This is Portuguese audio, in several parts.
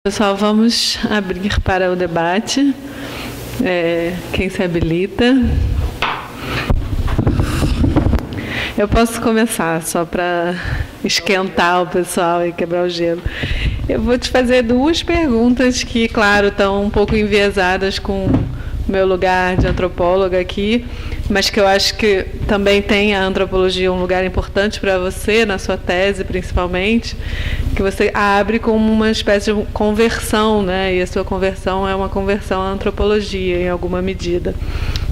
Pessoal, vamos abrir para o debate. Quem se habilita? Eu posso começar, só para esquentar o pessoal e quebrar o gelo. Eu vou te fazer duas perguntas que, claro, estão um pouco enviesadas com o meu lugar de antropóloga aqui, mas que eu acho que também tem a antropologia um lugar importante para você, na sua tese principalmente, que você abre como uma espécie de conversão, né? E a sua conversão é uma conversão à antropologia, em alguma medida.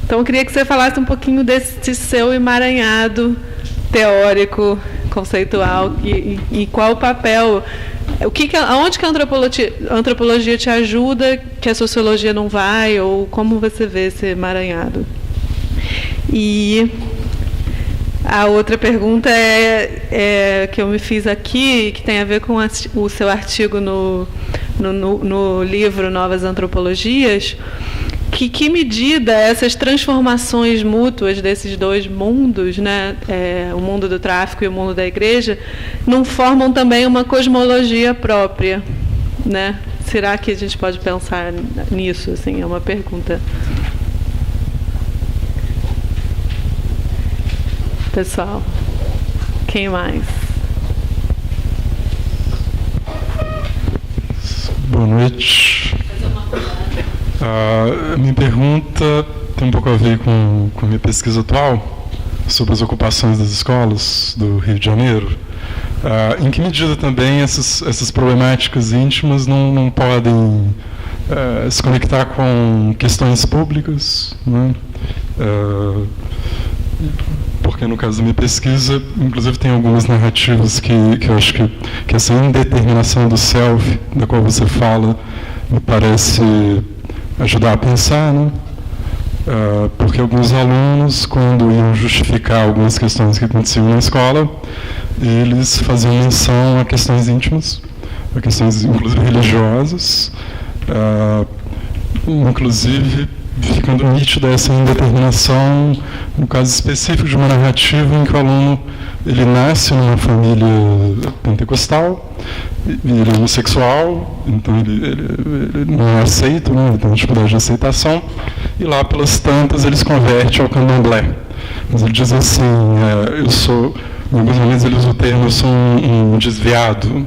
Então, eu queria que você falasse um pouquinho desse seu emaranhado teórico, conceitual, e qual o papel, aonde que a antropologia te ajuda, que a sociologia não vai, ou como você vê esse emaranhado? E a outra pergunta que eu me fiz aqui, que tem a ver com o seu artigo no livro Novas Antropologias. Que medida essas transformações mútuas desses dois mundos, né, o mundo do tráfico e o mundo da igreja, não formam também uma cosmologia própria, né? Será que a gente pode pensar nisso? Assim, é uma pergunta. Pessoal, quem mais? Boa noite. A minha pergunta tem um pouco a ver com a minha pesquisa atual sobre as ocupações das escolas do Rio de Janeiro. Em que medida também essas problemáticas íntimas não podem se conectar com questões públicas, né? Porque no caso da minha pesquisa, inclusive tem algumas narrativas que eu acho que essa indeterminação do self, da qual você fala, me parece ajudar a pensar, né? Porque alguns alunos, quando iam justificar algumas questões que aconteciam na escola, eles faziam menção a questões íntimas, a questões inclusive religiosas, inclusive ficando nítida essa indeterminação, no caso específico de uma narrativa em que o aluno ele nasce numa família pentecostal, ele é homossexual, então ele não é aceito, né? Ele tem uma dificuldade de aceitação, e lá pelas tantas ele se converte ao candomblé. Mas ele diz assim, em alguns momentos ele usa o termo, eu sou um desviado,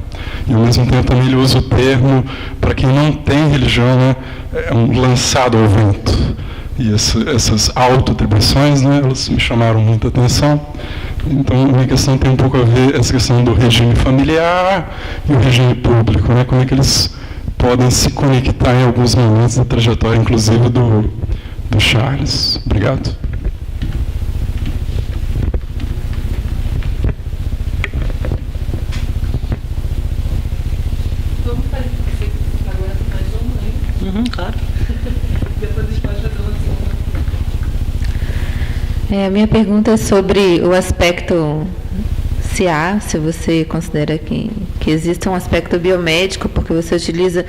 e ao mesmo tempo também ele usa o termo, para quem não tem religião, né, é um lançado ao vento. E essas autoatribuições, né, elas me chamaram muita atenção. Então, a minha questão tem um pouco a ver essa questão do regime familiar e o regime público, né, como é que eles podem se conectar em alguns momentos da trajetória, inclusive do Charles. Obrigado. Claro. Depois a gente pode fazer uma segunda. A minha pergunta é sobre o aspecto se você considera que existe um aspecto biomédico, porque você utiliza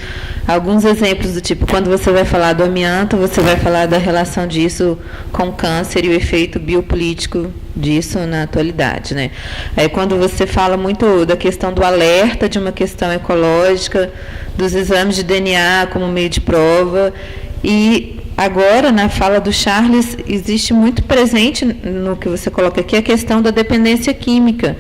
alguns exemplos do tipo, quando você vai falar do amianto, você vai falar da relação disso com câncer e o efeito biopolítico disso na atualidade, né? Aí quando você fala muito da questão do alerta de uma questão ecológica, dos exames de DNA como meio de prova, e agora, na fala do Charles, existe muito presente no que você coloca aqui a questão da dependência química,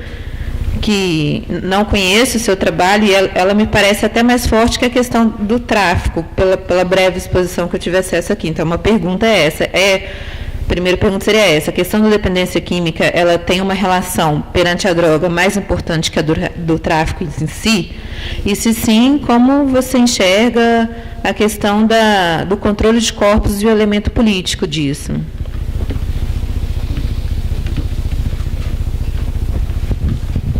que não conheço o seu trabalho e ela me parece até mais forte que a questão do tráfico, pela breve exposição que eu tive acesso aqui. Então, uma pergunta é essa. A primeira pergunta seria essa: a questão da dependência química, ela tem uma relação perante a droga mais importante que a do tráfico em si? E se sim, como você enxerga a questão do controle de corpos e o elemento político disso?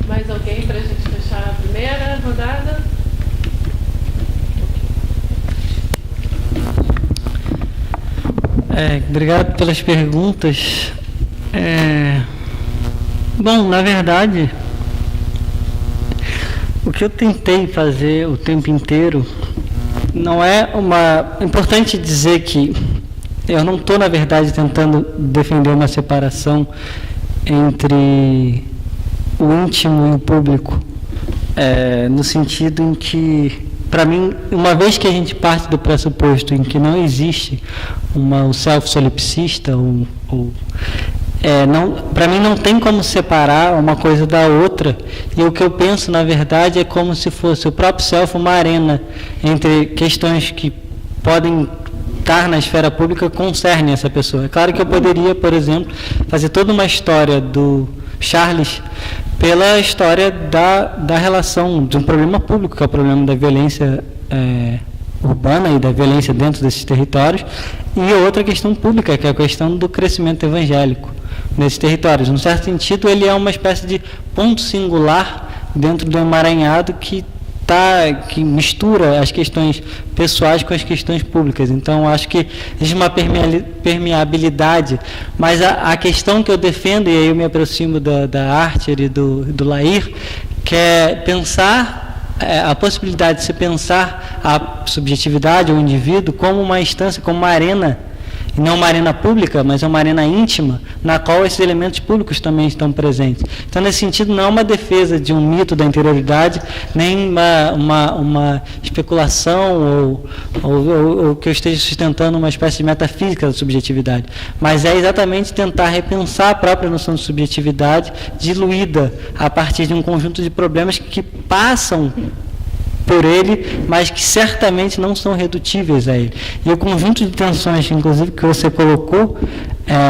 Mais alguém para a gente fechar a primeira rodada? Obrigado pelas perguntas. Bom, na verdade, o que eu tentei fazer o tempo inteiro não é uma... É importante dizer que eu não estou, na verdade, tentando defender uma separação entre o íntimo e o público, no sentido em que para mim, uma vez que a gente parte do pressuposto em que não existe o self solipsista, para mim não tem como separar uma coisa da outra, e o que eu penso, na verdade, é como se fosse o próprio self uma arena entre questões que podem estar na esfera pública, concernem essa pessoa. É claro que eu poderia, por exemplo, fazer toda uma história do Charles pela história da relação de um problema público, que é o problema da violência urbana e da violência dentro desses territórios, e outra questão pública, que é a questão do crescimento evangélico nesses territórios. Num certo sentido, ele é uma espécie de ponto singular dentro do emaranhado que mistura as questões pessoais com as questões públicas. Então, acho que existe uma permeabilidade, mas a questão que eu defendo, e aí eu me aproximo da Archer e do Lair, que é pensar a possibilidade de se pensar a subjetividade, o indivíduo, como uma instância, como uma arena, e não uma arena pública, mas é uma arena íntima, na qual esses elementos públicos também estão presentes. Então, nesse sentido, não é uma defesa de um mito da interioridade, nem uma especulação ou que eu esteja sustentando uma espécie de metafísica da subjetividade, mas é exatamente tentar repensar a própria noção de subjetividade, diluída a partir de um conjunto de problemas que passam por ele, mas que certamente não são redutíveis a ele. E o conjunto de tensões, inclusive, que você colocou,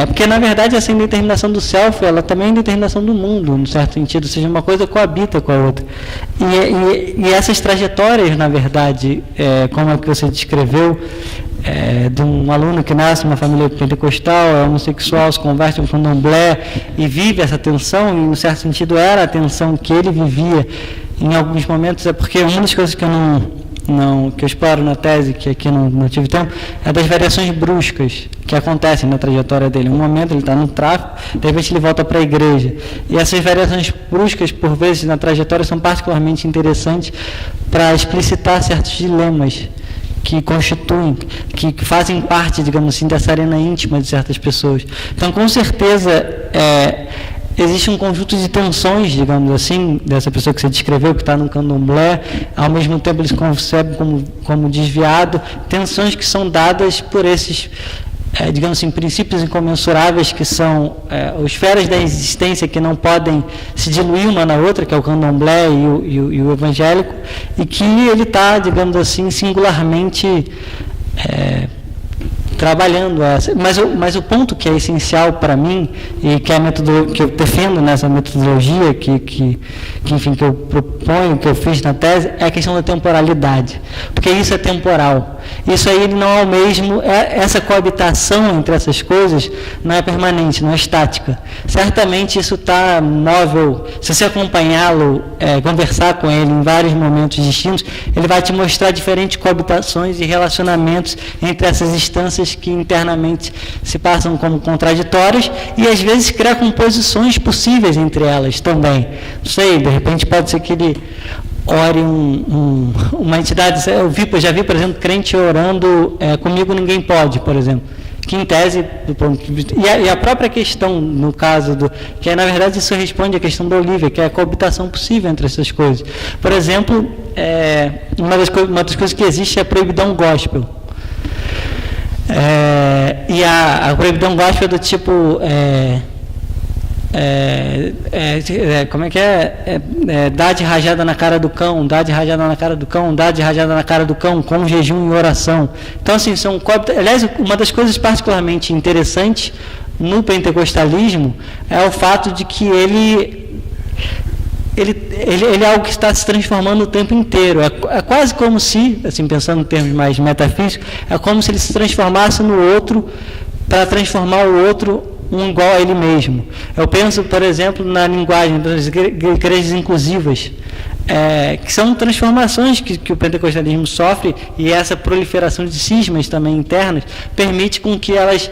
porque, na verdade, essa indeterminação do self, ela também é indeterminação do mundo, no certo sentido, ou seja, uma coisa coabita com a outra. E essas trajetórias, na verdade, como a que você descreveu, de um aluno que nasce numa família pentecostal, é homossexual, se converte no candomblé e vive essa tensão, e, no certo sentido, era a tensão que ele vivia em alguns momentos, porque uma das coisas que eu exploro na tese, que aqui não tive tempo, é das variações bruscas que acontecem na trajetória dele. Um momento ele está no tráfico, de repente ele volta para a igreja. E essas variações bruscas, por vezes, na trajetória, são particularmente interessantes para explicitar certos dilemas que constituem, que fazem parte, digamos assim, dessa arena íntima de certas pessoas. Então, com certeza, existe um conjunto de tensões, digamos assim, dessa pessoa que você descreveu, que está no candomblé, ao mesmo tempo ele se concebe como desviado, tensões que são dadas por esses, digamos assim, princípios incomensuráveis, que são esferas da existência que não podem se diluir uma na outra, que é o candomblé e o evangélico, e que ele está, digamos assim, singularmente trabalhando essa. Mas o ponto que é essencial para mim, e que é a metodologia que eu defendo nessa metodologia que eu proponho, que eu fiz na tese, é a questão da temporalidade, porque isso é temporal. Isso aí não é o mesmo, essa coabitação entre essas coisas não é permanente, não é estática. Certamente isso está móvel. Se você acompanhá-lo, conversar com ele em vários momentos distintos, ele vai te mostrar diferentes coabitações e relacionamentos entre essas instâncias que internamente se passam como contraditórias, e às vezes criar composições possíveis entre elas também. Não sei, de repente pode ser que ele ore uma entidade. Eu já vi, por exemplo, crente orando comigo ninguém pode, por exemplo, que em tese, do ponto de vista, e a própria questão, no caso que na verdade isso responde à questão da Olivia, que é a coabitação possível entre essas coisas. Por exemplo, uma das coisas que existe é a proibidão gospel. E a proibidão gospel é do tipo, como é que dá de rajada na cara do cão, dá de rajada na cara do cão, dá de rajada na cara do cão, com jejum e oração. Então, assim, aliás, uma das coisas particularmente interessantes no pentecostalismo é o fato de que ele é algo que está se transformando o tempo inteiro. É quase como se, assim, pensando em termos mais metafísicos, é como se ele se transformasse no outro para transformar o outro um igual a ele mesmo. Eu penso, por exemplo, na linguagem das igrejas inclusivas, que são transformações que o pentecostalismo sofre, e essa proliferação de cismas também internas permite com que elas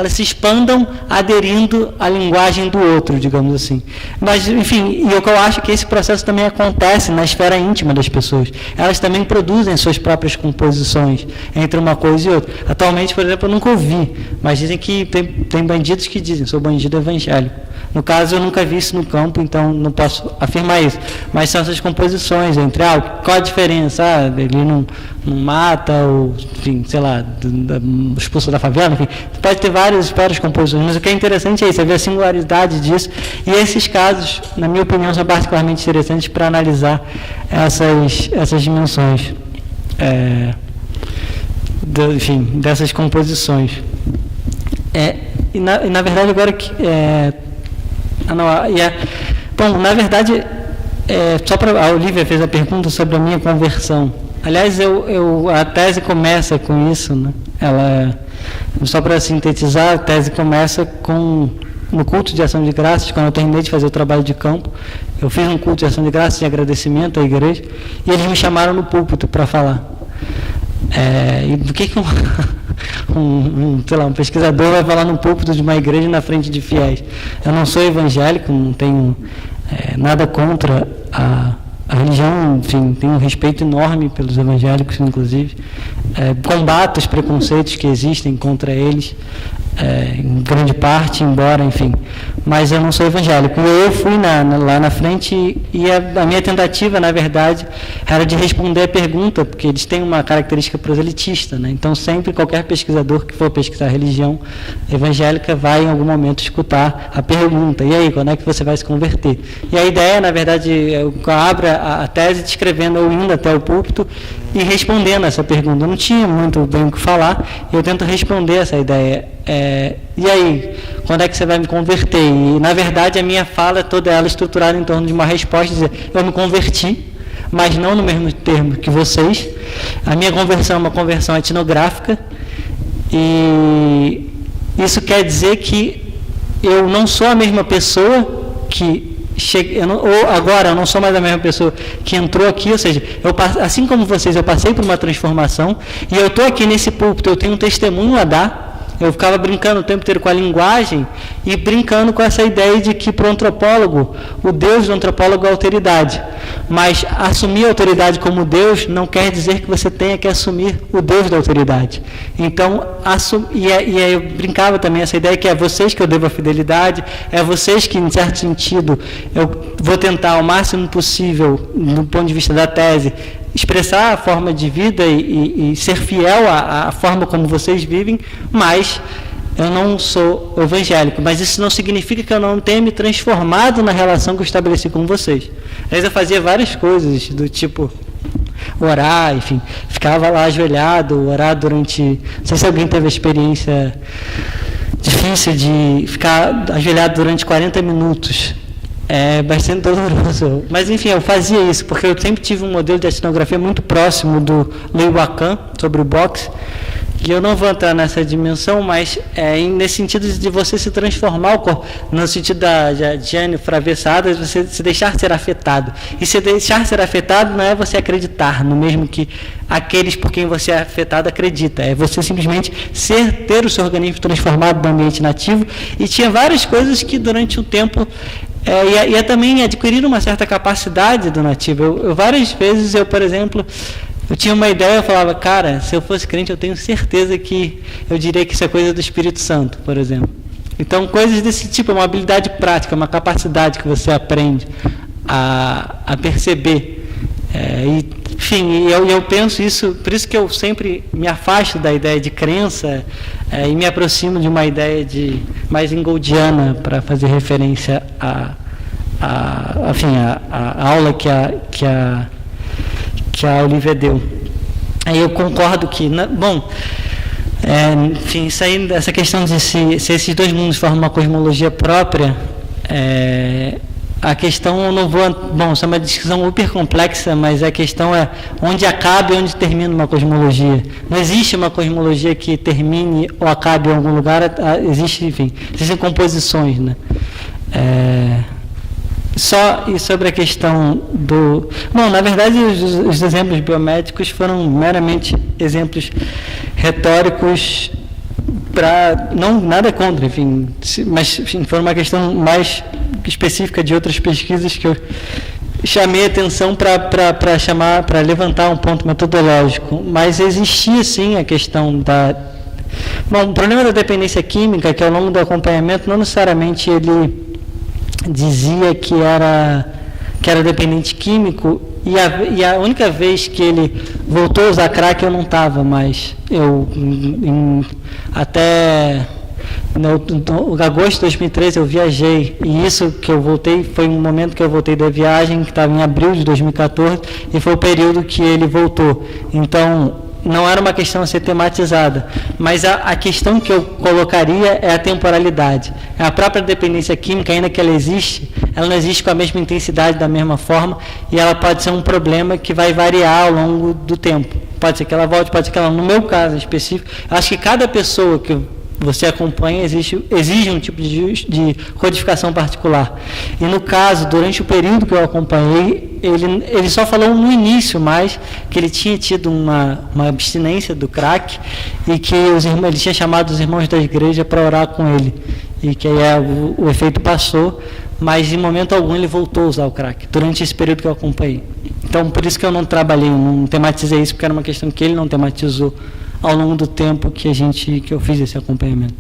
se expandam aderindo à linguagem do outro, digamos assim. Mas, enfim, e o que eu acho que esse processo também acontece na esfera íntima das pessoas. Elas também produzem suas próprias composições entre uma coisa e outra. Atualmente, por exemplo, eu nunca ouvi, mas dizem que tem bandidos que dizem, sou bandido evangélico. No caso, eu nunca vi isso no campo, então não posso afirmar isso. Mas são essas composições entre, qual a diferença? Ele não mata, ou, enfim, sei lá, expulso da favela, enfim. Pode ter várias composições, mas o que é interessante é isso, é ver a singularidade disso. E esses casos, na minha opinião, são particularmente interessantes para analisar essas dimensões, enfim, dessas composições. E na verdade, agora que... bom, na verdade, só para a Olivia fez a pergunta sobre a minha conversão. Aliás, a tese começa com isso, né? Só para sintetizar, a tese começa no culto de ação de graças. Quando eu terminei de fazer o trabalho de campo, eu fiz um culto de ação de graças de agradecimento à igreja, e eles me chamaram no púlpito para falar. E do que sei lá, um pesquisador vai falar no púlpito de uma igreja na frente de fiéis? Eu não sou evangélico, não tenho nada contra a religião, enfim, tenho um respeito enorme pelos evangélicos, inclusive. Combato os preconceitos que existem contra eles, em grande parte, embora, enfim, mas eu não sou evangélico. Eu fui lá na frente e a minha tentativa, na verdade, era de responder a pergunta, porque eles têm uma característica proselitista, né? Então, sempre qualquer pesquisador que for pesquisar religião evangélica vai, em algum momento, escutar a pergunta: e aí, quando é que você vai se converter? E a ideia, na verdade, eu abro a tese descrevendo eu indo até o púlpito e respondendo essa pergunta. Eu não tinha muito bem o que falar, e eu tento responder essa ideia. E aí, quando é que você vai me converter? E, na verdade, a minha fala, toda ela estruturada em torno de uma resposta, dizer, eu me converti, mas não no mesmo termo que vocês. A minha conversão é uma conversão etnográfica, e isso quer dizer que eu não sou a mesma pessoa que agora eu não sou mais a mesma pessoa que entrou aqui, ou seja, assim como vocês, eu passei por uma transformação, e eu estou aqui nesse púlpito, eu tenho um testemunho a dar. Eu ficava brincando o tempo inteiro com a linguagem e brincando com essa ideia de que, para o antropólogo, o Deus do antropólogo é a alteridade. Mas assumir a autoridade como Deus não quer dizer que você tenha que assumir o Deus da autoridade. Então, e aí eu brincava também essa ideia que é vocês que eu devo a fidelidade, é vocês que, em certo sentido, eu vou tentar o máximo possível, do ponto de vista da tese, expressar a forma de vida e ser fiel à forma como vocês vivem, mas eu não sou evangélico. Mas isso não significa que eu não tenha me transformado na relação que eu estabeleci com vocês. Às vezes eu fazia várias coisas, do tipo orar, enfim, ficava lá ajoelhado, orar durante... Não sei se alguém teve a experiência difícil de ficar ajoelhado durante 40 minutos. É bastante doloroso. Mas, enfim, eu fazia isso, porque eu sempre tive um modelo de etnografia muito próximo do Louis Wacan, sobre o boxe, e eu não vou entrar nessa dimensão, mas nesse sentido de você se transformar o corpo, no sentido da Jane Fravessada, você se deixar ser afetado. E se deixar ser afetado não é você acreditar no mesmo que aqueles por quem você é afetado acredita, é você simplesmente ter o seu organismo transformado no ambiente nativo. E tinha várias coisas que durante o tempo... E é também adquirir uma certa capacidade do nativo. Várias vezes por exemplo, eu tinha uma ideia, eu falava, cara, se eu fosse crente, eu tenho certeza que eu diria que isso é coisa do Espírito Santo, por exemplo. Então, coisas desse tipo, uma habilidade prática, uma capacidade que você aprende a perceber. Enfim, eu penso isso, por isso que eu sempre me afasto da ideia de crença e me aproximo de uma ideia mais ingoldiana, para fazer referência à aula que a Olivia deu. Aí eu concordo que, enfim, isso aí, essa questão de se esses dois mundos formam uma cosmologia própria, a questão, eu não vou... isso é uma discussão hiper complexa, mas a questão é onde acaba e onde termina uma cosmologia. Não existe uma cosmologia que termine ou acabe em algum lugar, existem composições, né? E sobre a questão do... na verdade, os exemplos biomédicos foram meramente exemplos retóricos nada contra, enfim, mas enfim, foi uma questão mais específica de outras pesquisas que eu chamei a atenção para levantar um ponto metodológico. Mas existia sim a questão o problema da dependência química, que ao longo do acompanhamento não necessariamente ele dizia que era dependente químico, e a única vez que ele voltou a usar crack eu não estava mais. Até no agosto de 2013 eu viajei, e isso que eu voltei foi um momento que eu voltei da viagem, que estava em abril de 2014, e foi o período que ele voltou. Então, não era uma questão a ser tematizada, mas a questão que eu colocaria é a temporalidade. A própria dependência química, ainda que ela existe, ela não existe com a mesma intensidade, da mesma forma, e ela pode ser um problema que vai variar ao longo do tempo. Pode ser que ela volte, pode ser que ela, no meu caso específico, acho que cada pessoa que você acompanha exige um tipo de codificação particular. E no caso, durante o período que eu acompanhei, ele só falou no início mais que ele tinha tido uma abstinência do crack e que ele tinha chamado os irmãos da igreja para orar com ele. E que aí o efeito passou, mas em momento algum ele voltou a usar o crack, durante esse período que eu acompanhei. Então, por isso que eu não trabalhei, não tematizei isso, porque era uma questão que ele não tematizou ao longo do tempo que eu fiz esse acompanhamento.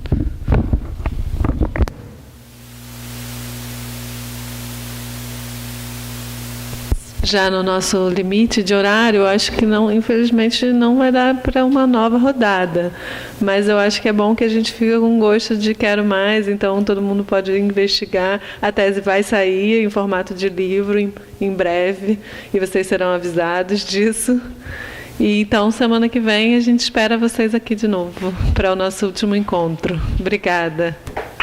Já no nosso limite de horário, eu acho que não, infelizmente não vai dar para uma nova rodada, mas eu acho que é bom que a gente fique com gosto de quero mais, então todo mundo pode investigar. A tese vai sair em formato de livro em breve, e vocês serão avisados disso. E então, semana que vem, a gente espera vocês aqui de novo para o nosso último encontro. Obrigada.